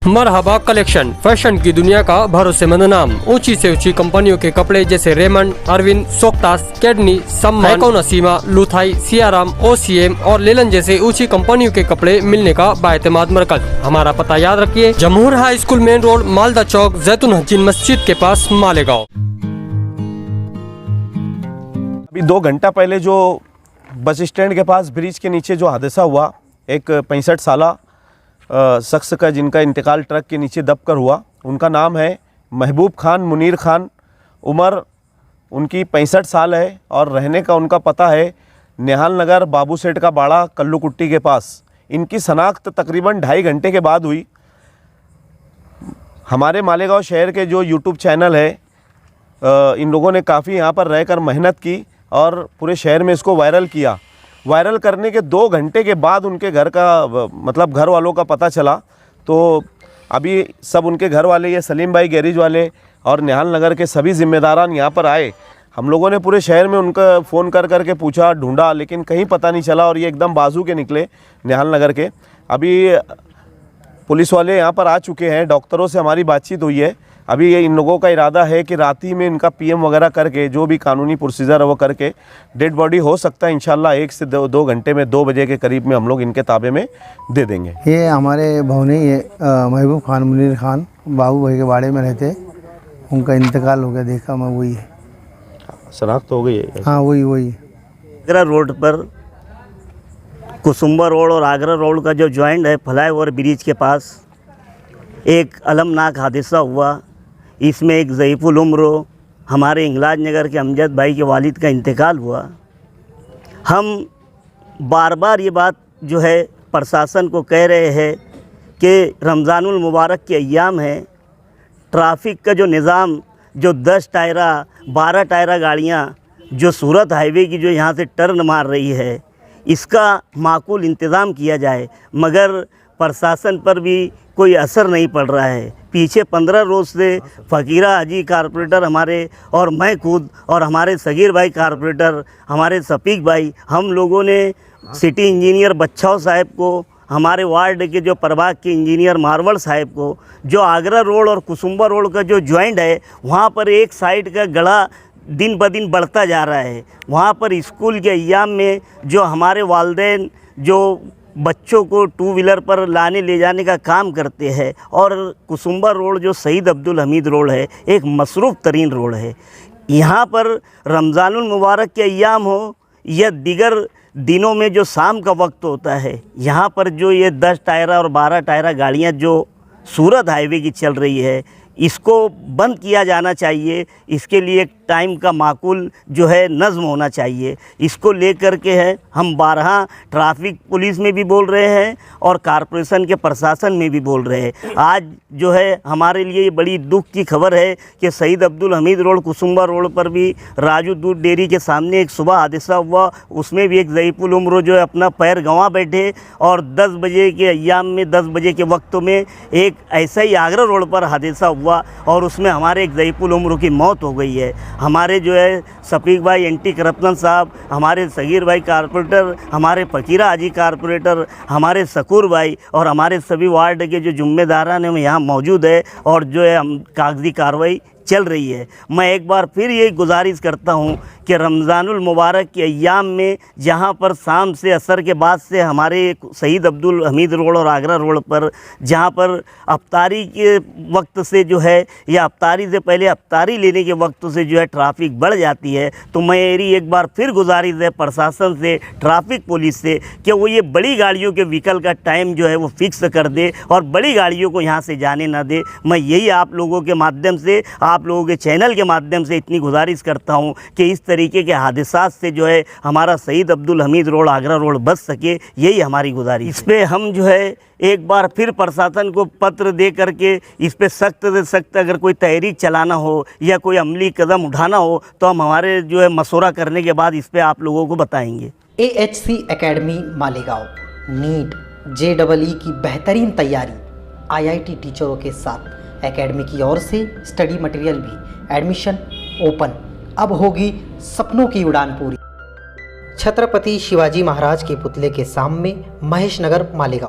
मरहबा collection, fashion की दुनिया का भरोसेमंद नाम। ऊंची से ऊंची कंपनियों के कपड़े जैसे रेमंड, अरविंद, सोक्टास, कैडनी, सम्मान, सीमा, लुथाई, सियाराम, ओसीएम और लेलन जैसे ऊंची कंपनियों के कपड़े मिलने का बाएतमाद मरकज। हमारा पता याद रखिए, Jamhoor high school main road, Malda Chowk, जैतून हजीन मस्जिद के पास, मालेगांव। अभी 2 घंटा पहले जो बस स्टैंड के पास ब्रिज के नीचे जो हादसा हुआ, एक 65 साला शख्स का जिनका इंतकाल ट्रक के नीचे दबकर हुआ। उनका नाम है महबूब खान मुनीर खान। उम्र उनकी 65 साल है और रहने का उनका पता है निहाल नगर बाबू सेठ का बाड़ा कल्लू कुट्टी के पास। इनकी शनाख्त तकरीबन 2.5 घंटे के बाद हुई। हमारे मालेगांव शहर के जो यूट्यूब चैनल है, इन लोगों ने काफ़ी यहाँ पर रहकर मेहनत की और पूरे शहर में इसको वायरल किया। वायरल करने के 2 घंटे के बाद उनके घर का मतलब घर वालों का पता चला। तो अभी सब उनके घर वाले, ये सलीम भाई गैरेज वाले और निहाल नगर के सभी जिम्मेदारान यहाँ पर आए। हम लोगों ने पूरे शहर में उनका फ़ोन कर करके पूछा, ढूंढा, लेकिन कहीं पता नहीं चला और ये एकदम बाजू के निकले निहाल नगर के। अभी पुलिस वाले यहाँ पर आ चुके हैं, डॉक्टरों से हमारी बातचीत हुई है। अभी ये इन लोगों का इरादा है कि रात ही में इनका पीएम वगैरह करके जो भी कानूनी प्रोसीजर है वो करके डेड बॉडी हो सकता है इंशाल्लाह 1 से 2 घंटे में 2 बजे के करीब में हम लोग इनके ताबे में दे देंगे। ये हमारे भवनी महबूब खान मुनीर खान बाबू भाई के बाड़े में रहते, उनका इंतकाल हो गया, देखा मैं वही है। शनाख्त हो गई है? हाँ वही। आगरा रोड पर कुसुम्बा रोड और आगरा रोड का जो जॉइंट है फ्लाईओवर ब्रिज के पास एक अलमनाक हादसा हुआ। इसमें एक ज़ईफ़ुल उम्र हमारे इंगलाज नगर के अमजद भाई के वालिद का इंतकाल हुआ। हम बार बार ये बात जो है प्रशासन को कह रहे हैं कि रमज़ानुल मुबारक के अय्याम हैं, ट्रैफिक का जो निज़ाम, जो 10 टायरा 12 टायरा गाड़ियाँ जो सूरत हाईवे की जो यहाँ से टर्न मार रही है, इसका माकूल इंतज़ाम किया जाए, मगर प्रशासन पर भी कोई असर नहीं पड़ रहा है। पीछे 15 रोज़ से फ़कीरा हाजी कारपोरेटर हमारे और मैं खुद और हमारे सगीर भाई कारपोरेटर, हमारे सफीक भाई, हम लोगों ने सिटी इंजीनियर बच्चाओ साहब को, हमारे वार्ड के जो प्रभाग के इंजीनियर मारवल साहब को, जो आगरा रोड और कुसुम्बा रोड का जो जॉइंट है वहाँ पर एक साइड का गड़ा दिन ब दिन बढ़ता जा रहा है। वहाँ पर स्कूल के अय्याम में जो हमारे वालिदैन जो बच्चों को 2 व्हीलर पर लाने ले जाने का काम करते हैं, और कुसुम्बा रोड जो शहीद अब्दुल हमीद रोड है, एक मसरूफ़ तरीन रोड है। यहाँ पर रमज़ानुल मुबारक के अय्याम हो या दीगर दिनों में जो शाम का वक्त होता है, यहाँ पर जो ये 10 टायरा और 12 टायरा गाड़ियाँ जो सूरत हाईवे की चल रही है, इसको बंद किया जाना चाहिए। इसके लिए एक टाइम का माकूल जो है नज़्म होना चाहिए। इसको लेकर के है हम बारहा ट्रैफिक पुलिस में भी बोल रहे हैं और कॉरपोरेशन के प्रशासन में भी बोल रहे हैं। आज जो है हमारे लिए ये बड़ी दुख की खबर है कि शहीद अब्दुल हमीद रोड कुसुम्बा रोड पर भी राजू दूध डेयरी के सामने एक सुबह हादसा हुआ। उसमें भी एक ज़ईफ़ुल उम्र जो है अपना पैर गंवा बैठे, और 10 बजे के अय्याम में 10 बजे के वक्तों में एक ऐसा ही आगरा रोड पर हादसा हुआ और उसमें हमारे एक ज़ईफ़ुल उम्र की मौत हो गई है। हमारे जो है सफीक भाई एंटी करप्शन साहब, हमारे सगीर भाई कारपोरेटर, हमारे फ़कीरा हाजी कारपोरेटर, हमारे शकूर भाई और हमारे सभी वार्ड के जो जिम्मेदारान हैं यहाँ मौजूद है और जो है हम कागजी कार्रवाई चल रही है। मैं एक बार फिर ये गुजारिश करता हूँ कि रमज़ानुल मुबारक के अय्याम में जहाँ पर शाम से असर के बाद से हमारे शहीद अब्दुल हमीद रोड और आगरा रोड पर जहाँ पर अफ्तारी के वक्त से जो है या अफ्तारी से पहले अफ्तारी लेने के वक्त से जो है ट्रैफिक बढ़ जाती है, तो मेरी एक बार फिर गुजारिश है प्रशासन से, ट्रैफिक पुलिस से, कि वो ये बड़ी गाड़ियों के व्हीकल का टाइम जो है वो फिक्स कर दे और बड़ी गाड़ियों को यहाँ से जाने ना दे। मैं यही आप लोगों के माध्यम से, आप लोगों के चैनल के माध्यम से इतनी गुजारिश करता हूँ कि इस तरीके के हादसात से जो है हमारा शहीद अब्दुल हमीद रोड आगरा रोड बच सके, यही हमारी गुजारिश। इस पर हम जो है एक बार फिर प्रशासन को पत्र दे करके इस पर सख्त से सख्त अगर कोई तहरीक चलाना हो या कोई अमली कदम उठाना हो तो हम हमारे जो है मशवरा करने के बाद इस पर आप लोगों को बताएंगे। AHC academy Malegaon NEET JEE की बेहतरीन तैयारी IIT टीचरों के साथ एकेडमी की ओर से स्टडी मटेरियल भी, एडमिशन ओपन। अब होगी सपनों की उड़ान पूरी। छत्रपति शिवाजी महाराज के पुतले के सामने, महेश नगर, मालेगांव।